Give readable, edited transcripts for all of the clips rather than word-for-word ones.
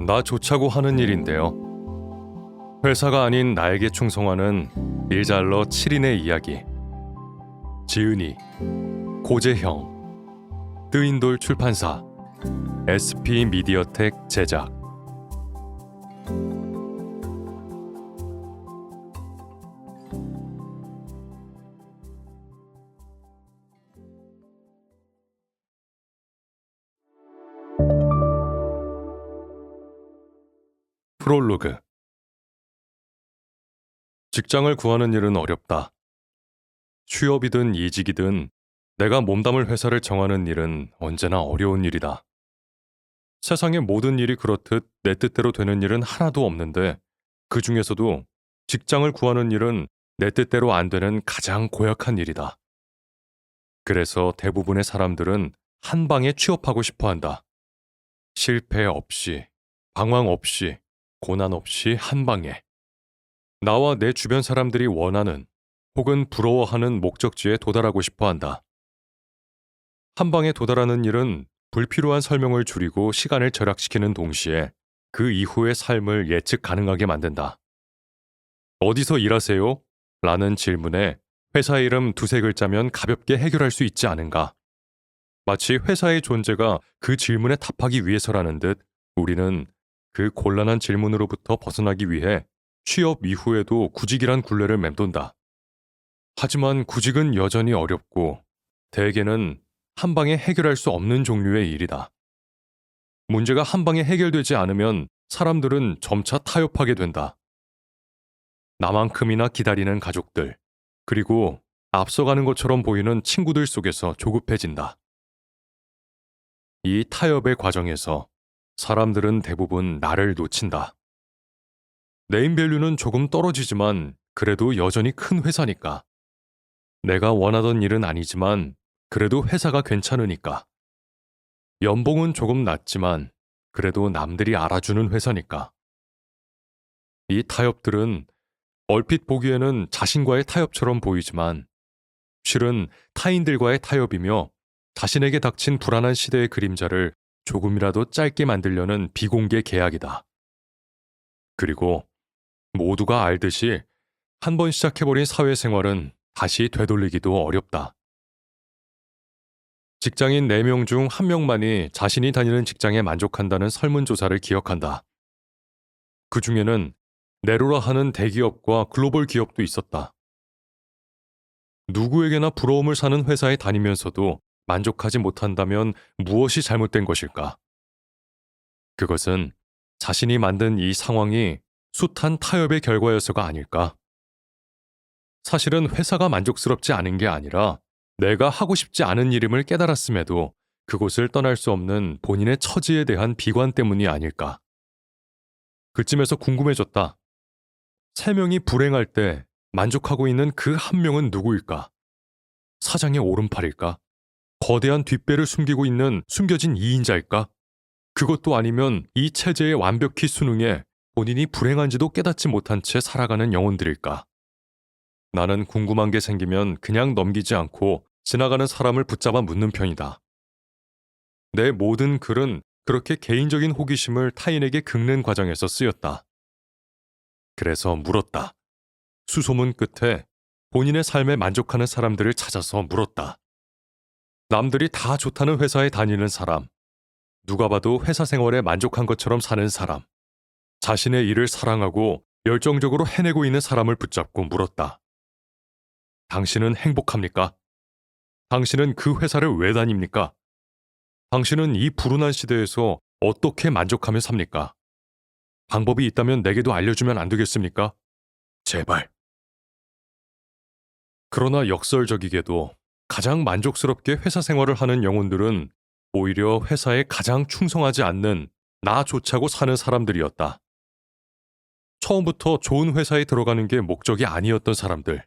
나 좋자고 하는 일인데요. 회사가 아닌 나에게 충성하는 일잘러 7인의 이야기. 지은이, 고재형, 뜨인돌 출판사, SP 미디어텍 제작. 프롤로그. 직장을 구하는 일은 어렵다. 취업이든 이직이든 내가 몸담을 회사를 정하는 일은 언제나 어려운 일이다. 세상의 모든 일이 그렇듯 내 뜻대로 되는 일은 하나도 없는데 그 중에서도 직장을 구하는 일은 내 뜻대로 안 되는 가장 고약한 일이다. 그래서 대부분의 사람들은 한 방에 취업하고 싶어 한다. 실패 없이, 방황 없이, 고난 없이 한 방에. 나와 내 주변 사람들이 원하는 혹은 부러워하는 목적지에 도달하고 싶어 한다. 한 방에 도달하는 일은 불필요한 설명을 줄이고 시간을 절약시키는 동시에 그 이후의 삶을 예측 가능하게 만든다. 어디서 일하세요? 라는 질문에 회사 이름 두세 글자면 가볍게 해결할 수 있지 않은가? 마치 회사의 존재가 그 질문에 답하기 위해서라는 듯 우리는 그 곤란한 질문으로부터 벗어나기 위해 취업 이후에도 구직이란 굴레를 맴돈다. 하지만 구직은 여전히 어렵고 대개는 한 방에 해결할 수 없는 종류의 일이다. 문제가 한 방에 해결되지 않으면 사람들은 점차 타협하게 된다. 나만큼이나 기다리는 가족들, 그리고 앞서가는 것처럼 보이는 친구들 속에서 조급해진다. 이 타협의 과정에서 사람들은 대부분 나를 놓친다. 네임밸류는 조금 떨어지지만 그래도 여전히 큰 회사니까. 내가 원하던 일은 아니지만 그래도 회사가 괜찮으니까. 연봉은 조금 낮지만 그래도 남들이 알아주는 회사니까. 이 타협들은 얼핏 보기에는 자신과의 타협처럼 보이지만 실은 타인들과의 타협이며 자신에게 닥친 불안한 시대의 그림자를 조금이라도 짧게 만들려는 비공개 계약이다. 그리고 모두가 알듯이 한 번 시작해버린 사회생활은 다시 되돌리기도 어렵다. 직장인 4명 중 1명만이 자신이 다니는 직장에 만족한다는 설문조사를 기억한다. 그 중에는 네로라 하는 대기업과 글로벌 기업도 있었다. 누구에게나 부러움을 사는 회사에 다니면서도 만족하지 못한다면 무엇이 잘못된 것일까? 그것은 자신이 만든 이 상황이 숱한 타협의 결과여서가 아닐까? 사실은 회사가 만족스럽지 않은 게 아니라 내가 하고 싶지 않은 일임을 깨달았음에도 그곳을 떠날 수 없는 본인의 처지에 대한 비관 때문이 아닐까? 그쯤에서 궁금해졌다. 3명이 불행할 때 만족하고 있는 그 한 명은 누구일까? 사장의 오른팔일까? 거대한 뒷배를 숨기고 있는 숨겨진 2인자일까? 그것도 아니면 이 체제에 완벽히 순응해 본인이 불행한지도 깨닫지 못한 채 살아가는 영혼들일까? 나는 궁금한 게 생기면 그냥 넘기지 않고 지나가는 사람을 붙잡아 묻는 편이다. 내 모든 글은 그렇게 개인적인 호기심을 타인에게 긁는 과정에서 쓰였다. 그래서 물었다. 수소문 끝에 본인의 삶에 만족하는 사람들을 찾아서 물었다. 남들이 다 좋다는 회사에 다니는 사람, 누가 봐도 회사 생활에 만족한 것처럼 사는 사람, 자신의 일을 사랑하고 열정적으로 해내고 있는 사람을 붙잡고 물었다. 당신은 행복합니까? 당신은 그 회사를 왜 다닙니까? 당신은 이 불운한 시대에서 어떻게 만족하며 삽니까? 방법이 있다면 내게도 알려주면 안 되겠습니까? 제발. 그러나 역설적이게도 가장 만족스럽게 회사 생활을 하는 영혼들은 오히려 회사에 가장 충성하지 않는 나 좋자고 사는 사람들이었다. 처음부터 좋은 회사에 들어가는 게 목적이 아니었던 사람들.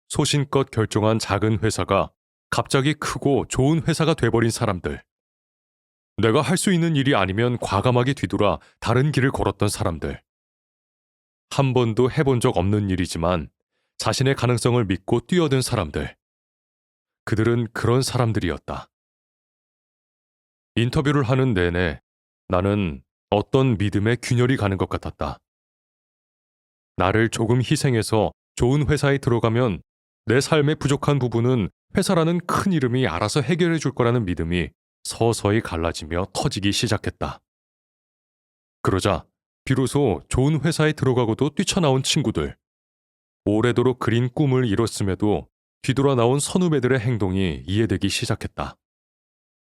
소신껏 결정한 작은 회사가 갑자기 크고 좋은 회사가 돼버린 사람들. 내가 할 수 있는 일이 아니면 과감하게 뒤돌아 다른 길을 걸었던 사람들. 한 번도 해본 적 없는 일이지만 자신의 가능성을 믿고 뛰어든 사람들. 그들은 그런 사람들이었다. 인터뷰를 하는 내내 나는 어떤 믿음의 균열이 가는 것 같았다. 나를 조금 희생해서 좋은 회사에 들어가면 내 삶의 부족한 부분은 회사라는 큰 이름이 알아서 해결해 줄 거라는 믿음이 서서히 갈라지며 터지기 시작했다. 그러자 비로소 좋은 회사에 들어가고도 뛰쳐나온 친구들, 오래도록 그린 꿈을 이뤘음에도 뒤돌아 나온 선후배들의 행동이 이해되기 시작했다.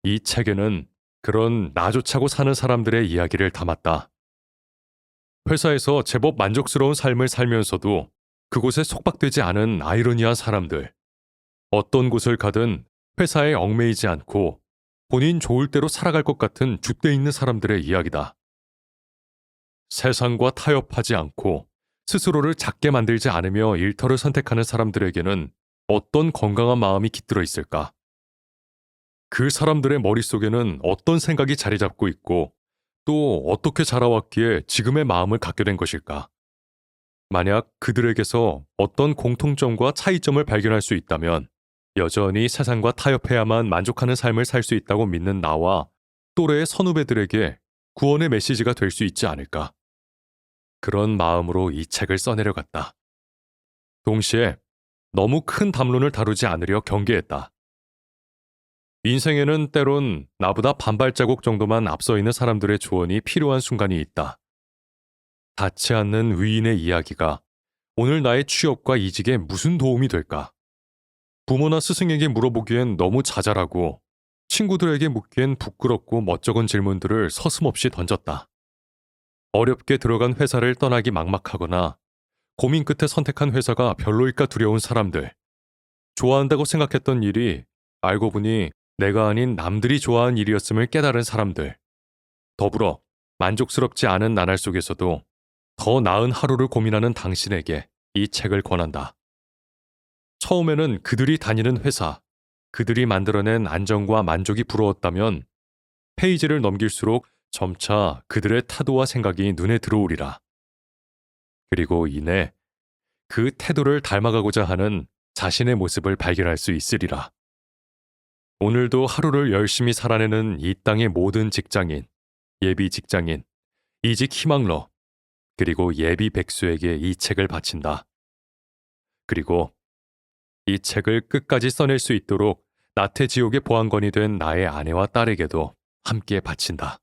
이 책에는 그런 나조차고 사는 사람들의 이야기를 담았다. 회사에서 제법 만족스러운 삶을 살면서도 그곳에 속박되지 않은 아이러니한 사람들, 어떤 곳을 가든 회사에 얽매이지 않고 본인 좋을 대로 살아갈 것 같은 줏대 있는 사람들의 이야기다. 세상과 타협하지 않고 스스로를 작게 만들지 않으며 일터를 선택하는 사람들에게는 어떤 건강한 마음이 깃들어 있을까? 그 사람들의 머릿속에는 어떤 생각이 자리 잡고 있고 또 어떻게 자라왔기에 지금의 마음을 갖게 된 것일까? 만약 그들에게서 어떤 공통점과 차이점을 발견할 수 있다면 여전히 세상과 타협해야만 만족하는 삶을 살 수 있다고 믿는 나와 또래의 선후배들에게 구원의 메시지가 될 수 있지 않을까? 그런 마음으로 이 책을 써내려갔다. 동시에 너무 큰 담론을 다루지 않으려 경계했다. 인생에는 때론 나보다 반발자국 정도만 앞서 있는 사람들의 조언이 필요한 순간이 있다. 닿지 않는 위인의 이야기가 오늘 나의 취업과 이직에 무슨 도움이 될까? 부모나 스승에게 물어보기엔 너무 자잘하고 친구들에게 묻기엔 부끄럽고 멋쩍은 질문들을 서슴없이 던졌다. 어렵게 들어간 회사를 떠나기 막막하거나 고민 끝에 선택한 회사가 별로일까 두려운 사람들, 좋아한다고 생각했던 일이 알고 보니 내가 아닌 남들이 좋아하는 일이었음을 깨달은 사람들, 더불어 만족스럽지 않은 나날 속에서도 더 나은 하루를 고민하는 당신에게 이 책을 권한다. 처음에는 그들이 다니는 회사, 그들이 만들어낸 안정과 만족이 부러웠다면 페이지를 넘길수록 점차 그들의 타도와 생각이 눈에 들어오리라. 그리고 이내 그 태도를 닮아가고자 하는 자신의 모습을 발견할 수 있으리라. 오늘도 하루를 열심히 살아내는 이 땅의 모든 직장인, 예비 직장인, 이직 희망러, 그리고 예비 백수에게 이 책을 바친다. 그리고 이 책을 끝까지 써낼 수 있도록 나태지옥의 보안관이 된 나의 아내와 딸에게도 함께 바친다.